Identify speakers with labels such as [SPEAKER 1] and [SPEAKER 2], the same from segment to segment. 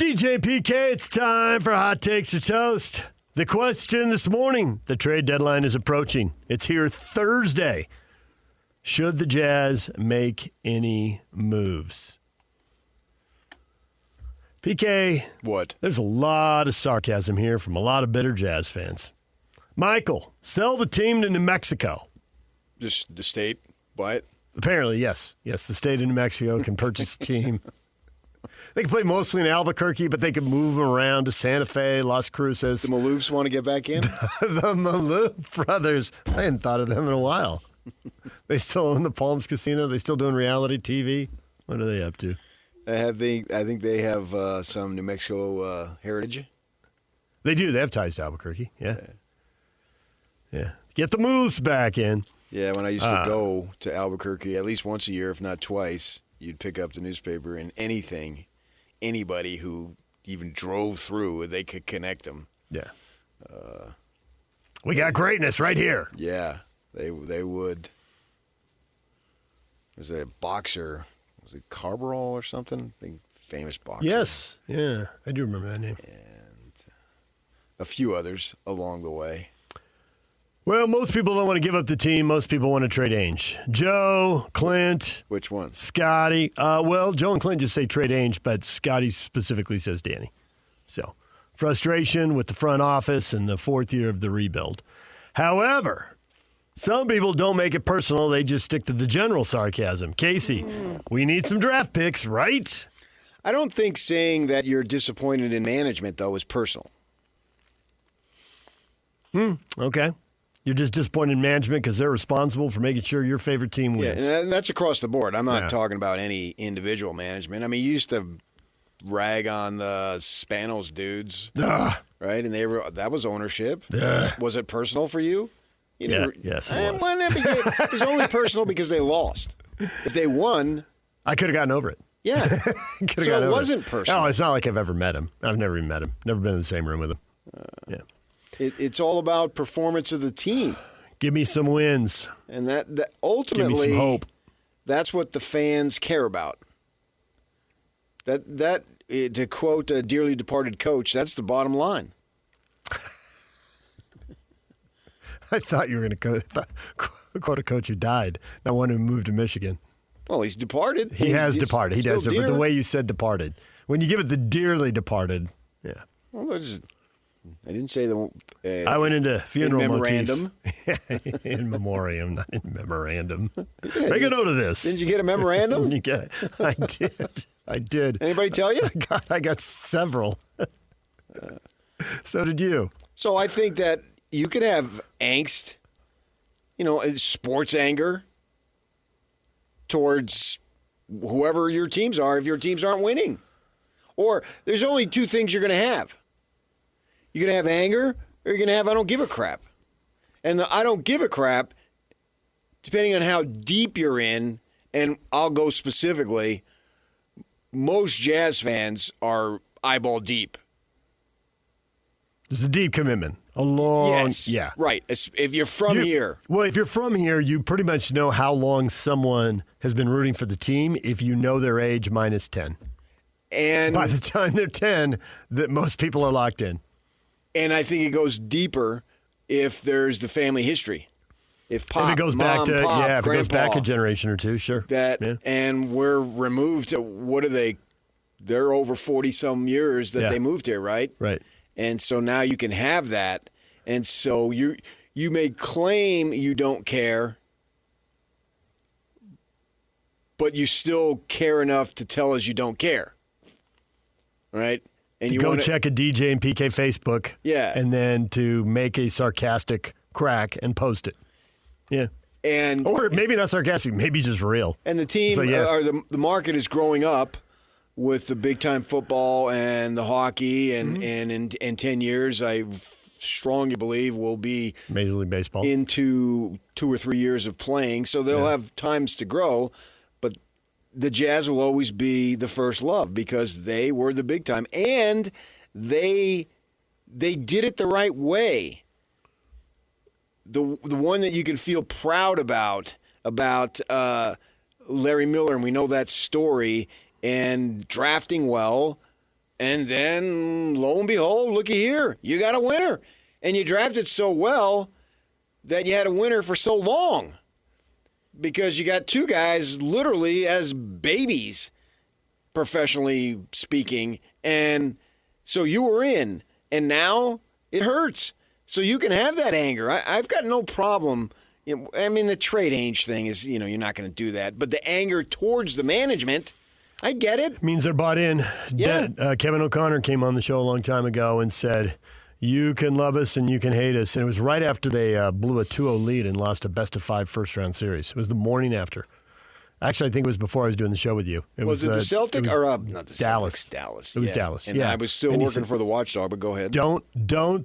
[SPEAKER 1] DJ PK, it's time for Hot Takes or Toast. The question this morning, the trade deadline is approaching. It's here Thursday. Should the Jazz make any moves? PK.
[SPEAKER 2] What?
[SPEAKER 1] There's a lot of sarcasm here from a lot of bitter Jazz fans. Michael, sell the team to New Mexico.
[SPEAKER 2] Just the state? What?
[SPEAKER 1] Apparently, yes. Yes, the state of New Mexico can purchase a team. They can play mostly in Albuquerque, but they can move them around to Santa Fe, Las Cruces.
[SPEAKER 2] The Maloofs want to get back in?
[SPEAKER 1] The Maloof brothers. I hadn't thought of them in a while. They still own the Palms Casino. They still doing reality TV. What are they up to?
[SPEAKER 2] I think they have some New Mexico heritage.
[SPEAKER 1] They do. They have ties to Albuquerque. Yeah. Get the moves back in.
[SPEAKER 2] Yeah, when I used to go to Albuquerque at least once a year, if not twice, you'd pick up the newspaper and anybody who even drove through, they could connect them.
[SPEAKER 1] Yeah. We got greatness right here.
[SPEAKER 2] Yeah, they would. There's a boxer, was it Carbarol or something? Big famous boxer.
[SPEAKER 1] Yes. Yeah, I do remember that name.
[SPEAKER 2] And a few others along the way.
[SPEAKER 1] Well, most people don't want to give up the team. Most people want to trade Ainge. Joe, Clint.
[SPEAKER 2] Which one?
[SPEAKER 1] Scotty. Well, Joe and Clint just say trade Ainge, but Scotty specifically says Danny. So, frustration with the front office and the fourth year of the rebuild. However, some people don't make it personal. They just stick to the general sarcasm. Casey, we need some draft picks, right?
[SPEAKER 2] I don't think saying that you're disappointed in management, though, is personal.
[SPEAKER 1] Okay. You're just disappointed in management because they're responsible for making sure your favorite team wins.
[SPEAKER 2] Yeah, and that's across the board. I'm not talking about any individual management. I mean, you used to rag on the Spanos dudes, right? And that was ownership. Was it personal for you?
[SPEAKER 1] Yes, it was.
[SPEAKER 2] It was only personal because they lost. If they won,
[SPEAKER 1] I could have gotten over it.
[SPEAKER 2] Yeah. So it wasn't personal.
[SPEAKER 1] No, it's not like I've ever met him. I've never even met him. Never been in the same room with him. Yeah.
[SPEAKER 2] It's all about performance of the team.
[SPEAKER 1] Give me some wins.
[SPEAKER 2] And that ultimately,
[SPEAKER 1] give me some hope.
[SPEAKER 2] That's what the fans care about. That to quote a dearly departed coach, that's the bottom line.
[SPEAKER 1] I thought you were going to quote a coach who died, not one who moved to Michigan.
[SPEAKER 2] Well, he's departed.
[SPEAKER 1] He has departed. He does it, but the way you said departed. When you give it the dearly departed, yeah.
[SPEAKER 2] Well, I didn't say the.
[SPEAKER 1] I went into funeral
[SPEAKER 2] in memorandum.
[SPEAKER 1] In memoriam, not in memorandum. Make a note of this.
[SPEAKER 2] Didn't you get a memorandum?
[SPEAKER 1] You get it. I did.
[SPEAKER 2] Anybody tell you?
[SPEAKER 1] I got several. So did you.
[SPEAKER 2] So I think that you could have angst, sports anger towards whoever your teams are if your teams aren't winning. Or there's only two things you're going to have. You're going to have anger, or you're going to have I don't give a crap. And the I don't give a crap, depending on how deep you're in, and I'll go specifically, most Jazz fans are eyeball deep.
[SPEAKER 1] There's a deep commitment. Yeah.
[SPEAKER 2] Right. If you're from here.
[SPEAKER 1] Well, if you're from here, you pretty much know how long someone has been rooting for the team if you know their age minus 10.
[SPEAKER 2] And
[SPEAKER 1] by the time they're 10, that most people are locked in.
[SPEAKER 2] And I think it goes deeper if there's the family history. If
[SPEAKER 1] it goes back to
[SPEAKER 2] if
[SPEAKER 1] it goes back a generation or two, sure.
[SPEAKER 2] And we're removed to what are they? They're over 40-some years that they moved here, right?
[SPEAKER 1] Right.
[SPEAKER 2] And so now you can have that. And so you may claim you don't care, but you still care enough to tell us you don't care. Right? And you
[SPEAKER 1] go check a DJ and PK Facebook.
[SPEAKER 2] Yeah.
[SPEAKER 1] And then to make a sarcastic crack and post it. Yeah. Or maybe not sarcastic, maybe just real.
[SPEAKER 2] And the team, or the market is growing up with the big-time football and the hockey, and in 10 years, I strongly believe we'll be
[SPEAKER 1] Major League Baseball
[SPEAKER 2] into 2 or 3 years of playing, so they'll have times to grow, but the Jazz will always be the first love because they were the big time, and they did it the right way. The one that you can feel proud about Larry Miller, and we know that story, and drafting well, And then, lo and behold, looky here, you got a winner. And you drafted so well that you had a winner for so long because you got two guys literally as babies, professionally speaking. And so you were in, and now it hurts. So you can have that anger. I've got no problem. I mean, the trade Ainge thing is, you're not going to do that. But the anger towards the management, I get it.
[SPEAKER 1] Means they're bought in.
[SPEAKER 2] Yeah.
[SPEAKER 1] Kevin O'Connor came on the show a long time ago and said, you can love us and you can hate us. And it was right after they blew a 2-0 lead and lost a best-of-5 first-round series. It was the morning after. Actually, I think it was before I was doing the show with you.
[SPEAKER 2] Was it the Celtics or not the
[SPEAKER 1] Dallas?
[SPEAKER 2] Celtics? Dallas.
[SPEAKER 1] It was Dallas.
[SPEAKER 2] And
[SPEAKER 1] yeah.
[SPEAKER 2] I was still working for the Watchdog, but go ahead.
[SPEAKER 1] Don't.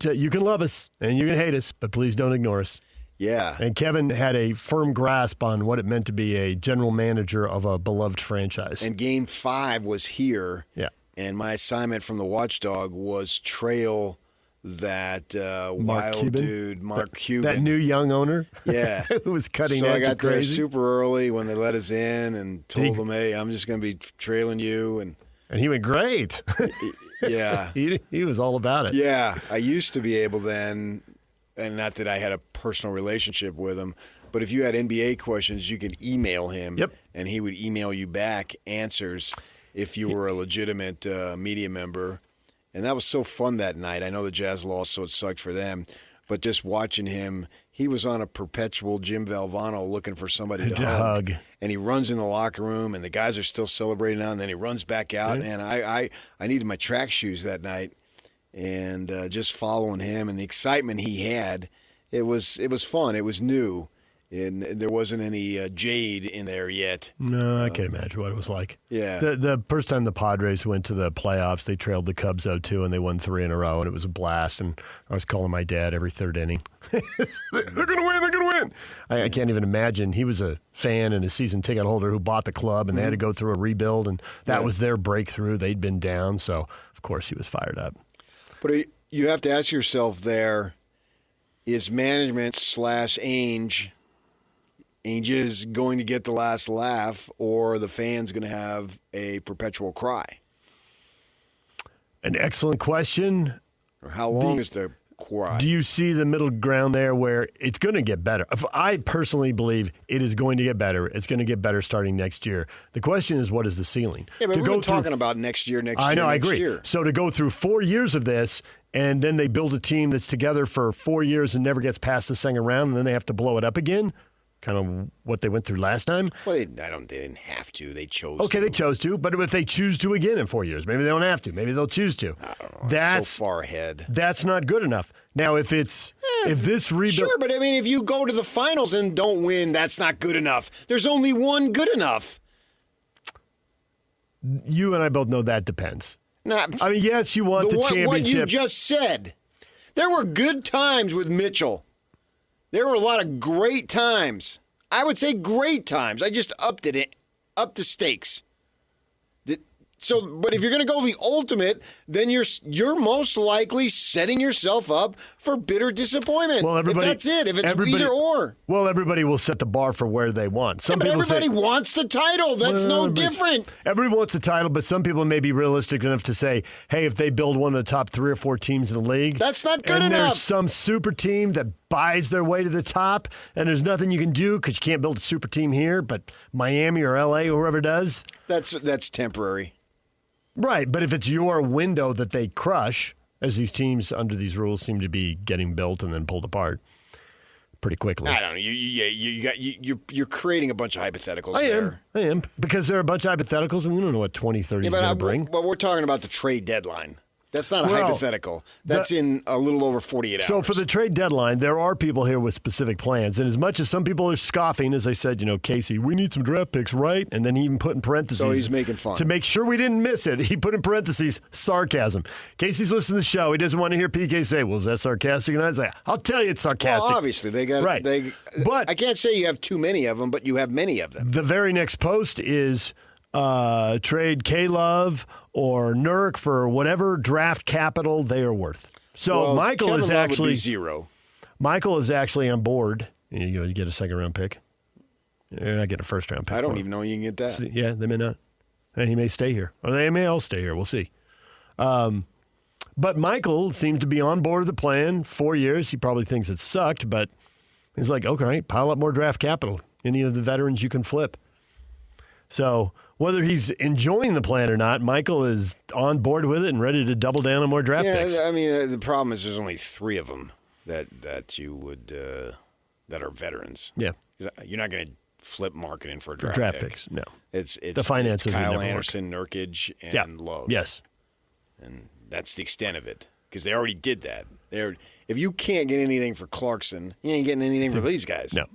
[SPEAKER 1] You can love us and you can hate us, but please don't ignore us.
[SPEAKER 2] Yeah.
[SPEAKER 1] And Kevin had a firm grasp on what it meant to be a general manager of a beloved franchise.
[SPEAKER 2] And Game 5 was here.
[SPEAKER 1] Yeah.
[SPEAKER 2] And my assignment from the Watchdog was trail that wild
[SPEAKER 1] Cuban?
[SPEAKER 2] dude, Mark Cuban.
[SPEAKER 1] That new young owner?
[SPEAKER 2] Yeah.
[SPEAKER 1] Who was cutting
[SPEAKER 2] so
[SPEAKER 1] edge
[SPEAKER 2] I got there
[SPEAKER 1] crazy.
[SPEAKER 2] super early when they let us in and told them, hey, I'm just going to be trailing you. And
[SPEAKER 1] he went great.
[SPEAKER 2] yeah.
[SPEAKER 1] he was all about it.
[SPEAKER 2] Yeah. I used to be able then, and not that I had a personal relationship with him, but if you had NBA questions, you could email him.
[SPEAKER 1] Yep.
[SPEAKER 2] And he would email you back answers if you were a legitimate media member. And that was so fun that night. I know the Jazz lost, so it sucked for them. But just watching him, he was on a perpetual Jim Valvano looking for somebody to hug. And he runs in the locker room, and the guys are still celebrating now, and then he runs back out.
[SPEAKER 1] Yeah.
[SPEAKER 2] And I needed my track shoes that night. And just following him and the excitement he had, it was fun. It was new. And there wasn't any jade in there yet.
[SPEAKER 1] No, I can't imagine what it was like.
[SPEAKER 2] Yeah.
[SPEAKER 1] The first time the Padres went to the playoffs, they trailed the Cubs 0-2, and they won 3 in a row, and it was a blast. And I was calling my dad every third inning. They're going to win. They're going to win. I can't even imagine. He was a fan and a season ticket holder who bought the club, and they had to go through a rebuild, and that was their breakthrough. They'd been down, so of course he was fired up.
[SPEAKER 2] But you have to ask yourself there, is management / Ainge is going to get the last laugh, or the fans going to have a perpetual cry?
[SPEAKER 1] An excellent question.
[SPEAKER 2] Or how long is the cry?
[SPEAKER 1] Do you see the middle ground there where it's going to get better? I personally believe it is going to get better. It's going to get better starting next year. The question is, what is the ceiling?
[SPEAKER 2] Yeah, but we've been talking about next year.
[SPEAKER 1] I know, I agree. So to go through 4 years of this, and then they build a team that's together for 4 years and never gets past the second round, and then they have to blow it up again, kind of what they went through last time.
[SPEAKER 2] Well, they didn't have to. They chose
[SPEAKER 1] Okay,
[SPEAKER 2] to.
[SPEAKER 1] they chose to, but if they choose to again in 4 years, maybe they don't have to. Maybe they'll choose to.
[SPEAKER 2] I don't know.
[SPEAKER 1] That's
[SPEAKER 2] it's so far ahead.
[SPEAKER 1] That's not good enough. Now, if this rebuild,
[SPEAKER 2] Sure, but I mean, if you go to the finals and don't win, that's not good enough. There's only one good enough.
[SPEAKER 1] You and I both know that depends.
[SPEAKER 2] Not,
[SPEAKER 1] I mean, yes, you want the championship.
[SPEAKER 2] What you just said. There were good times with Mitchell. There were a lot of great times. I would say great times. I just upped the stakes. So, but if you're going to go the ultimate, then you're most likely setting yourself up for bitter disappointment.
[SPEAKER 1] Well, everybody,
[SPEAKER 2] if that's it. If it's either or.
[SPEAKER 1] Well, everybody will set the bar for where they want. Some
[SPEAKER 2] But
[SPEAKER 1] people
[SPEAKER 2] everybody wants the title. That's no different.
[SPEAKER 1] Everybody wants the title, but some people may be realistic enough to say, hey, if they build one of the top 3 or 4 teams in the league,
[SPEAKER 2] that's not good
[SPEAKER 1] and
[SPEAKER 2] enough.
[SPEAKER 1] There's some super team that buys their way to the top, and there's nothing you can do because you can't build a super team here, but Miami or LA or whoever does.
[SPEAKER 2] That's temporary.
[SPEAKER 1] Right, but if it's your window that they crush, as these teams under these rules seem to be getting built and then pulled apart pretty quickly.
[SPEAKER 2] I don't know. You're creating a bunch of hypotheticals there.
[SPEAKER 1] I am, because there are a bunch of hypotheticals, and we don't know what 2030 is going to bring.
[SPEAKER 2] But we're talking about the trade deadline. That's not a hypothetical. That's in a little over 48 hours.
[SPEAKER 1] So for the trade deadline, there are people here with specific plans. And as much as some people are scoffing, as I said, Casey, we need some draft picks, right? And then he even put in parentheses.
[SPEAKER 2] So he's making fun.
[SPEAKER 1] To make sure we didn't miss it, he put in parentheses, sarcasm. Casey's listening to the show. He doesn't want to hear PK say, well, is that sarcastic? And I was like, I'll tell you it's sarcastic.
[SPEAKER 2] Well, obviously, they got
[SPEAKER 1] right.
[SPEAKER 2] But I can't say you have too many of them, but you have many of them.
[SPEAKER 1] The very next post is trade K-Love or Nurk for whatever draft capital they are worth. So Michael
[SPEAKER 2] Kevin
[SPEAKER 1] is
[SPEAKER 2] Love
[SPEAKER 1] actually
[SPEAKER 2] would be zero.
[SPEAKER 1] Michael is actually on board. You get a second round pick. You're not getting a first round pick.
[SPEAKER 2] I don't even know you can get that.
[SPEAKER 1] Yeah, they may not. And he may stay here. Or they may all stay here. We'll see. But Michael seems to be on board with the plan. 4 years. He probably thinks it sucked, but he's like, okay, right, pile up more draft capital. Any of the veterans you can flip. So whether he's enjoying the plan or not, Michael is on board with it and ready to double down on more draft picks.
[SPEAKER 2] I mean, the problem is there's only 3 of them that you would that are veterans.
[SPEAKER 1] Yeah.
[SPEAKER 2] You're not going to flip marketing for a draft,
[SPEAKER 1] Draft
[SPEAKER 2] pick.
[SPEAKER 1] picks, no.
[SPEAKER 2] It's
[SPEAKER 1] the finances would
[SPEAKER 2] Kyle
[SPEAKER 1] never work.
[SPEAKER 2] Anderson, Nurkic, and Love.
[SPEAKER 1] Yes.
[SPEAKER 2] And that's the extent of it because they already did that. If you can't get anything for Clarkson, you ain't getting anything for these guys.
[SPEAKER 1] No.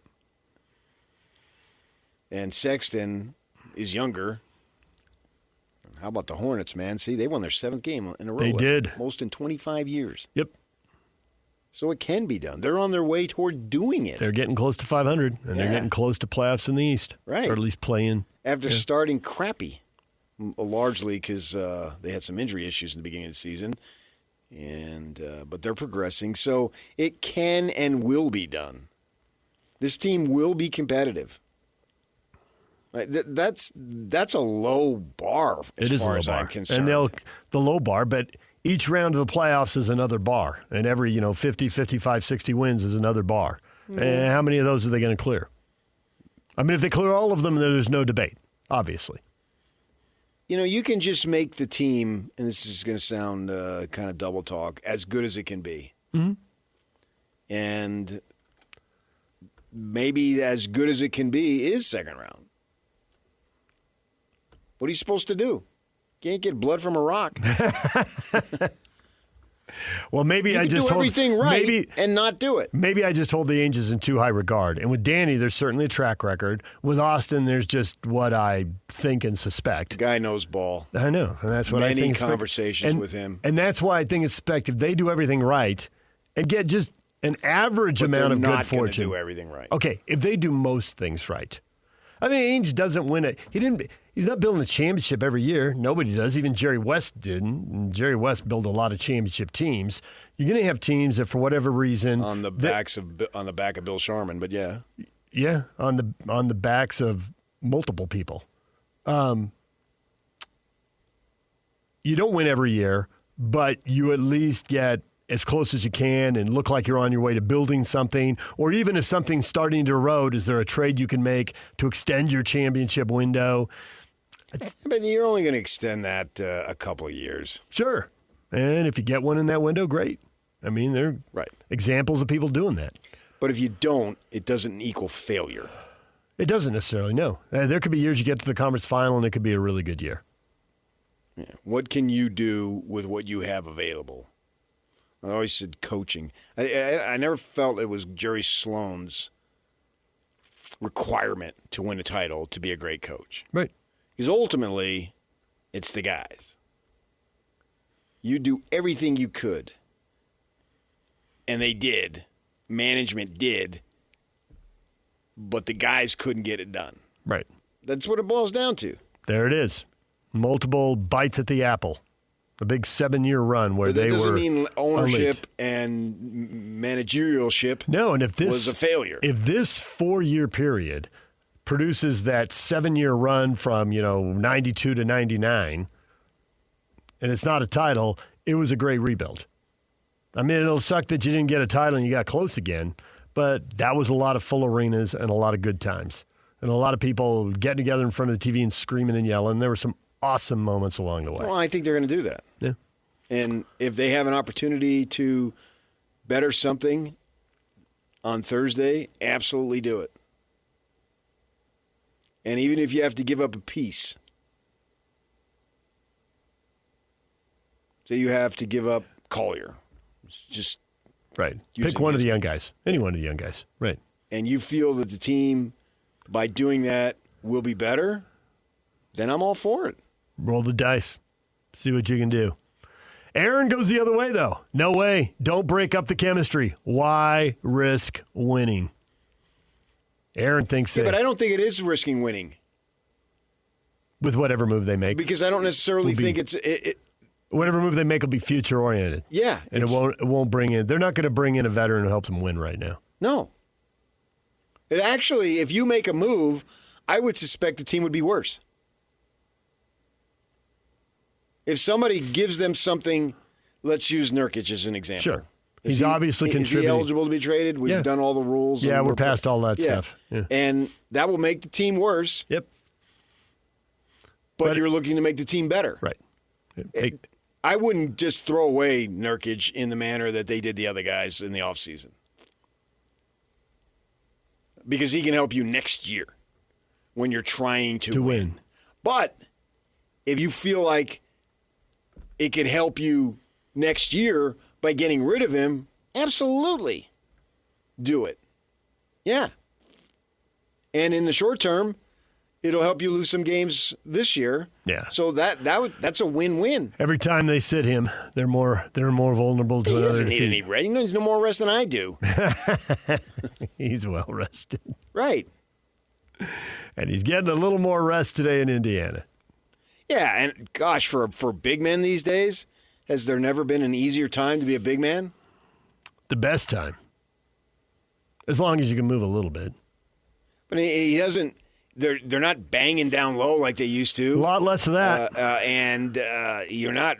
[SPEAKER 2] And Sexton is younger. How about the Hornets, man? See, they won their 7th game in a row.
[SPEAKER 1] They did.
[SPEAKER 2] Most in 25 years.
[SPEAKER 1] Yep.
[SPEAKER 2] So it can be done. They're on their way toward doing it.
[SPEAKER 1] They're getting close to 500, and they're getting close to playoffs in the East.
[SPEAKER 2] Right.
[SPEAKER 1] Or at least playing.
[SPEAKER 2] After starting crappy, largely because they had some injury issues in the beginning of the season. But they're progressing. So it can and will be done. This team will be competitive. That's a low bar as far as I'm concerned.
[SPEAKER 1] And the low bar, but each round of the playoffs is another bar. And every, 50, 55, 60 wins is another bar. And how many of those are they going to clear? I mean, if they clear all of them, then there's no debate, obviously.
[SPEAKER 2] You can just make the team, and this is going to sound kind of double talk, as good as it can be.
[SPEAKER 1] Mm-hmm.
[SPEAKER 2] And maybe as good as it can be is second round. What are you supposed to do? Can't get blood from a rock.
[SPEAKER 1] Well, maybe
[SPEAKER 2] you
[SPEAKER 1] I
[SPEAKER 2] can
[SPEAKER 1] just
[SPEAKER 2] do
[SPEAKER 1] hold,
[SPEAKER 2] everything right and not do it.
[SPEAKER 1] Maybe I just hold the Angels in too high regard. And with Danny, there's certainly a track record. With Austin, there's just what I think and suspect.
[SPEAKER 2] The guy knows ball.
[SPEAKER 1] I know, and that's what I think.
[SPEAKER 2] Many conversations with him,
[SPEAKER 1] and that's why I think it's suspect if they do everything right and get just an average amount of good fortune.
[SPEAKER 2] Do everything right.
[SPEAKER 1] Okay, if they do most things right. I mean, Ainge doesn't win it. He's not building a championship every year. Nobody does. Even Jerry West didn't. And Jerry West built a lot of championship teams. You're going to have teams that, for whatever reason,
[SPEAKER 2] on the back of Bill Sharman, but yeah,
[SPEAKER 1] on the backs of multiple people. You don't win every year, but you at least get as close as you can and look like you're on your way to building something. Or even if something's starting to erode, is there a trade you can make to extend your championship window?
[SPEAKER 2] But you're only going to extend that a couple of years.
[SPEAKER 1] Sure. And if you get one in that window, great. I mean, there are examples of people doing that.
[SPEAKER 2] But if you don't, it doesn't equal failure.
[SPEAKER 1] It doesn't necessarily, no. There could be years you get to the conference final and it could be a really good year.
[SPEAKER 2] Yeah. What can you do with what you have available? I always said coaching. I never felt it was Jerry Sloan's requirement to win a title to be a great coach.
[SPEAKER 1] Right.
[SPEAKER 2] Because ultimately, it's the guys. You do everything you could. And they did. Management did. But the guys couldn't get it done.
[SPEAKER 1] Right.
[SPEAKER 2] That's what it boils down to.
[SPEAKER 1] There it is. Multiple bites at the apple. A big 7-year run where they were.
[SPEAKER 2] That doesn't mean ownership
[SPEAKER 1] elite.
[SPEAKER 2] and managerialship
[SPEAKER 1] no, and if this
[SPEAKER 2] was a failure.
[SPEAKER 1] If this 4-year period produces that 7-year run from 92 to 99, and it's not a title, it was a great rebuild. I mean, it'll suck that you didn't get a title and you got close again, but that was a lot of full arenas and a lot of good times. And a lot of people getting together in front of the TV and screaming and yelling. There were some awesome moments along the way.
[SPEAKER 2] Well, I think they're going to do that.
[SPEAKER 1] Yeah.
[SPEAKER 2] And if they have an opportunity to better something on Thursday, absolutely do it. And even if you have to give up a piece, say you have to give up Collier, just
[SPEAKER 1] right. Pick one of the young guys. Any one of the young guys. Right.
[SPEAKER 2] And you feel that the team, by doing that, will be better, then I'm all for it.
[SPEAKER 1] Roll the dice. See what you can do. Aaron goes the other way, though. No way. Don't break up the chemistry. Why risk winning? Aaron thinks
[SPEAKER 2] but I don't think it is risking winning.
[SPEAKER 1] With whatever move they make.
[SPEAKER 2] Because I don't necessarily think it's...
[SPEAKER 1] whatever move they make will be future-oriented.
[SPEAKER 2] Yeah.
[SPEAKER 1] And it won't bring in... They're not going to bring in a veteran who helps them win right now.
[SPEAKER 2] No. It actually, if you make a move, I would suspect the team would be worse. If somebody gives them something, let's use Nurkic as an example.
[SPEAKER 1] Sure. He's obviously
[SPEAKER 2] Is he
[SPEAKER 1] contributing.
[SPEAKER 2] eligible to be traded? We've
[SPEAKER 1] Yeah.
[SPEAKER 2] done all the rules.
[SPEAKER 1] Yeah,
[SPEAKER 2] and
[SPEAKER 1] we're past all that stuff. Yeah.
[SPEAKER 2] And that will make the team worse,
[SPEAKER 1] Yep.
[SPEAKER 2] but you're looking to make the team better.
[SPEAKER 1] Right.
[SPEAKER 2] I wouldn't just throw away Nurkic in the manner that they did the other guys in the offseason. Because he can help you next year when you're trying to win. But if you feel like it could help you next year by getting rid of him, absolutely do it. Yeah. And in the short term, it'll help you lose some games this year.
[SPEAKER 1] Yeah.
[SPEAKER 2] So that's a win-win.
[SPEAKER 1] Every time they sit him, they're more vulnerable to
[SPEAKER 2] He
[SPEAKER 1] another
[SPEAKER 2] doesn't need
[SPEAKER 1] defeat.
[SPEAKER 2] any rest. He needs no more rest than I do.
[SPEAKER 1] He's well rested.
[SPEAKER 2] Right.
[SPEAKER 1] And he's getting a little more rest today in Indiana.
[SPEAKER 2] Yeah, and gosh, for big men these days, has there never been an easier time to be a big man?
[SPEAKER 1] The best time. As long as you can move a little bit.
[SPEAKER 2] But he doesn't. They're not banging down low like they used to.
[SPEAKER 1] A lot less of that.
[SPEAKER 2] And you're not.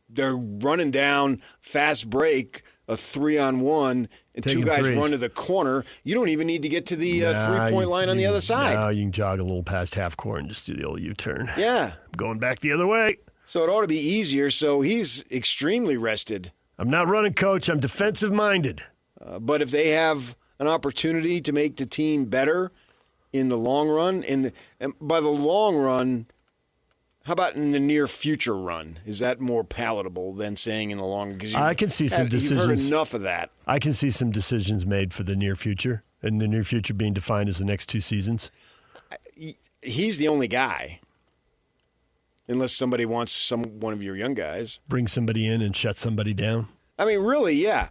[SPEAKER 2] They're running down fast break, a 3-on-1, and
[SPEAKER 1] Taking
[SPEAKER 2] two guys
[SPEAKER 1] threes.
[SPEAKER 2] run to the corner. You don't even need to get to the 3-point line on the other side.
[SPEAKER 1] No, you can jog a little past half court and just do the old U-turn.
[SPEAKER 2] Yeah.
[SPEAKER 1] Going back the other way.
[SPEAKER 2] So it ought to be easier. So he's extremely rested.
[SPEAKER 1] I'm not running coach. I'm defensive-minded.
[SPEAKER 2] But if they have an opportunity to make the team better in the long run, and by the long run, how about in the near future run? Is that more palatable than saying in the long? Because
[SPEAKER 1] I can see some
[SPEAKER 2] You've heard
[SPEAKER 1] decisions.
[SPEAKER 2] enough of that.
[SPEAKER 1] I can see some decisions made for the near future, and the near future being defined as the next 2 seasons.
[SPEAKER 2] He's the only guy, unless somebody wants one of your young guys.
[SPEAKER 1] Bring somebody in and shut somebody down.
[SPEAKER 2] I mean, really, yeah.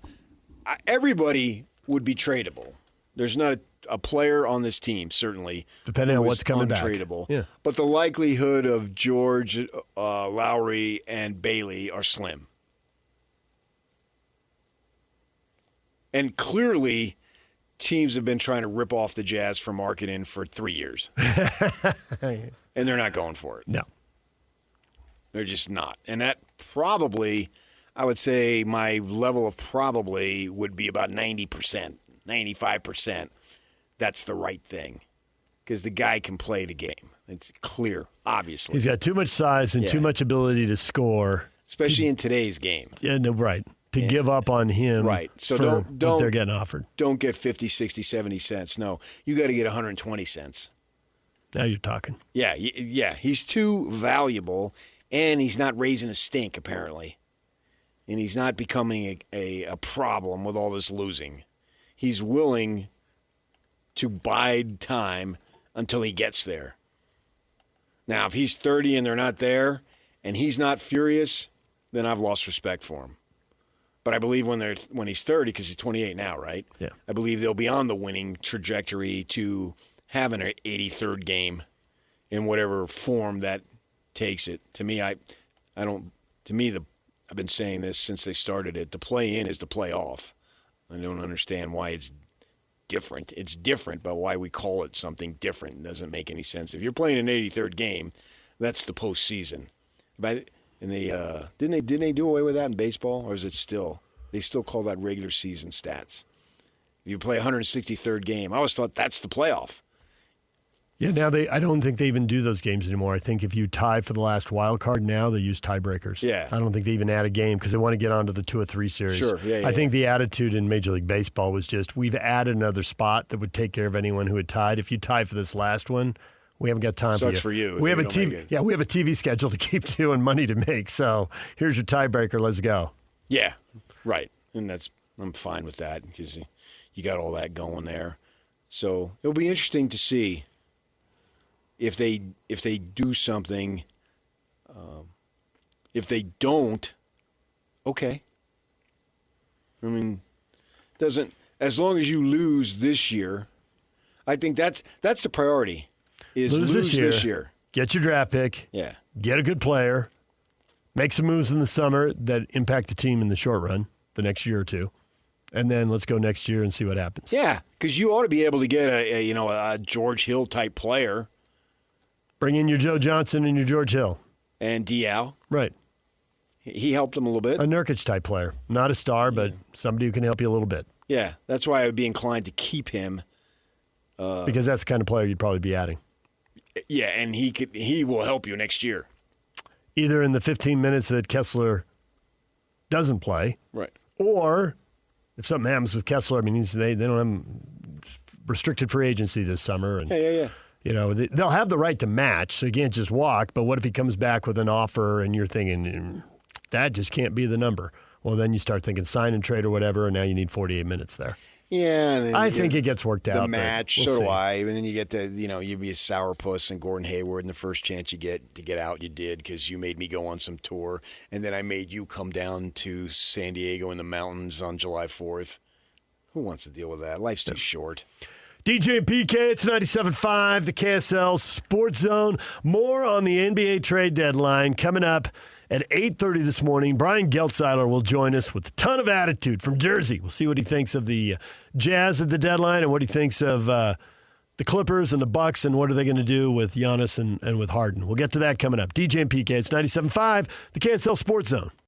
[SPEAKER 2] Everybody would be tradable. There's not a player on this team, certainly,
[SPEAKER 1] Depending
[SPEAKER 2] who
[SPEAKER 1] on
[SPEAKER 2] is
[SPEAKER 1] what's coming back.
[SPEAKER 2] untradeable.
[SPEAKER 1] Yeah.
[SPEAKER 2] But the likelihood of George, Lowry, and Bailey are slim. And clearly, teams have been trying to rip off the Jazz for marketing for 3 years. And they're not going for it.
[SPEAKER 1] No.
[SPEAKER 2] They're just not. And that probably, I would say my level of probably would be about 90%, 95%. That's the right thing. Because the guy can play the game. It's clear, obviously.
[SPEAKER 1] He's got too much size and
[SPEAKER 2] Yeah.
[SPEAKER 1] too much ability to score.
[SPEAKER 2] Especially in today's game.
[SPEAKER 1] Yeah, no, right. To give up on him
[SPEAKER 2] Right. So
[SPEAKER 1] for
[SPEAKER 2] don't
[SPEAKER 1] what they're getting offered.
[SPEAKER 2] Don't get 50, 60, 70 cents. No, you got to get 120 cents.
[SPEAKER 1] Now you're talking.
[SPEAKER 2] Yeah, yeah. He's too valuable, and he's not raising a stink, apparently. And he's not becoming a problem with all this losing. He's willing to bide time until he gets there. Now, if he's 30 and they're not there, and he's not furious, then I've lost respect for him. But I believe when he's 30, because he's 28 now, right?
[SPEAKER 1] Yeah.
[SPEAKER 2] I believe they'll be on the winning trajectory to have an 83rd game in whatever form that takes it. To me, I've been saying this since they started it. The play in is the play off. I don't understand why it's different. It's different, but why we call it something different doesn't make any sense. If you're playing an 83rd game, that's the postseason. And didn't they do away with that in baseball, or is it still? They still call that regular season stats. If you play 163rd game, I always thought that's the playoff.
[SPEAKER 1] Yeah, now I don't think they even do those games anymore. I think if you tie for the last wild card now, they use tiebreakers.
[SPEAKER 2] Yeah.
[SPEAKER 1] I don't think they even add a game because they want to get onto the 2 or 3 series.
[SPEAKER 2] Sure, yeah,
[SPEAKER 1] I think the attitude in Major League Baseball was just, we've added another spot that would take care of anyone who had tied. If you tie for this last one, we haven't got time
[SPEAKER 2] Sucks
[SPEAKER 1] for
[SPEAKER 2] for you if
[SPEAKER 1] We have
[SPEAKER 2] you
[SPEAKER 1] a
[SPEAKER 2] don't make
[SPEAKER 1] TV.
[SPEAKER 2] it.
[SPEAKER 1] Yeah, we have a TV schedule to keep to and money to make. So here's your tiebreaker. Let's go.
[SPEAKER 2] Yeah, right. And I'm fine with that because you got all that going there. So it'll be interesting to see if they do something. If they don't, okay. I mean, as long as you lose this year, I think that's the priority. Is lose this year.
[SPEAKER 1] Get your draft pick.
[SPEAKER 2] Yeah.
[SPEAKER 1] Get a good player. Make some moves in the summer that impact the team in the short run, the next year or two. And then let's go next year and see what happens.
[SPEAKER 2] Yeah, because you ought to be able to get a George Hill type player
[SPEAKER 1] Bring in your Joe Johnson and your George Hill.
[SPEAKER 2] and Diao.
[SPEAKER 1] Right.
[SPEAKER 2] He helped them a little bit.
[SPEAKER 1] A Nurkic type player. Not a star, but somebody who can help you a little bit.
[SPEAKER 2] Yeah, that's why I would be inclined to keep him.
[SPEAKER 1] Because that's the kind of player you'd probably be adding.
[SPEAKER 2] Yeah, and he will help you next year.
[SPEAKER 1] Either in the 15 minutes that Kessler doesn't play,
[SPEAKER 2] Right.
[SPEAKER 1] or if something happens with Kessler, I mean, they don't have restricted free agency this summer. And,
[SPEAKER 2] Yeah.
[SPEAKER 1] you know, they'll have the right to match, so you can't just walk. But what if he comes back with an offer and you're thinking, that just can't be the number? Well, then you start thinking sign and trade or whatever, and now you need 48 minutes there.
[SPEAKER 2] Yeah, and then
[SPEAKER 1] I think it gets worked out.
[SPEAKER 2] the match.
[SPEAKER 1] We'll
[SPEAKER 2] So
[SPEAKER 1] see.
[SPEAKER 2] do I. And then you get to, you be a sourpuss and Gordon Hayward, and the first chance you get to get out, you did because you made me go on some tour, and then I made you come down to San Diego in the mountains on July 4th. Who wants to deal with that? Life's too short.
[SPEAKER 1] DJ and PK, it's 97.5, the KSL Sports Zone. More on the NBA trade deadline coming up at 8:30 this morning. Brian Geltzeiler will join us with a ton of attitude from Jersey. We'll see what he thinks of the Jazz at the deadline and what he thinks of the Clippers and the Bucks and what are they going to do with Giannis and with Harden. We'll get to that coming up. DJ and PK, it's 97.5, the KSL Sports Zone.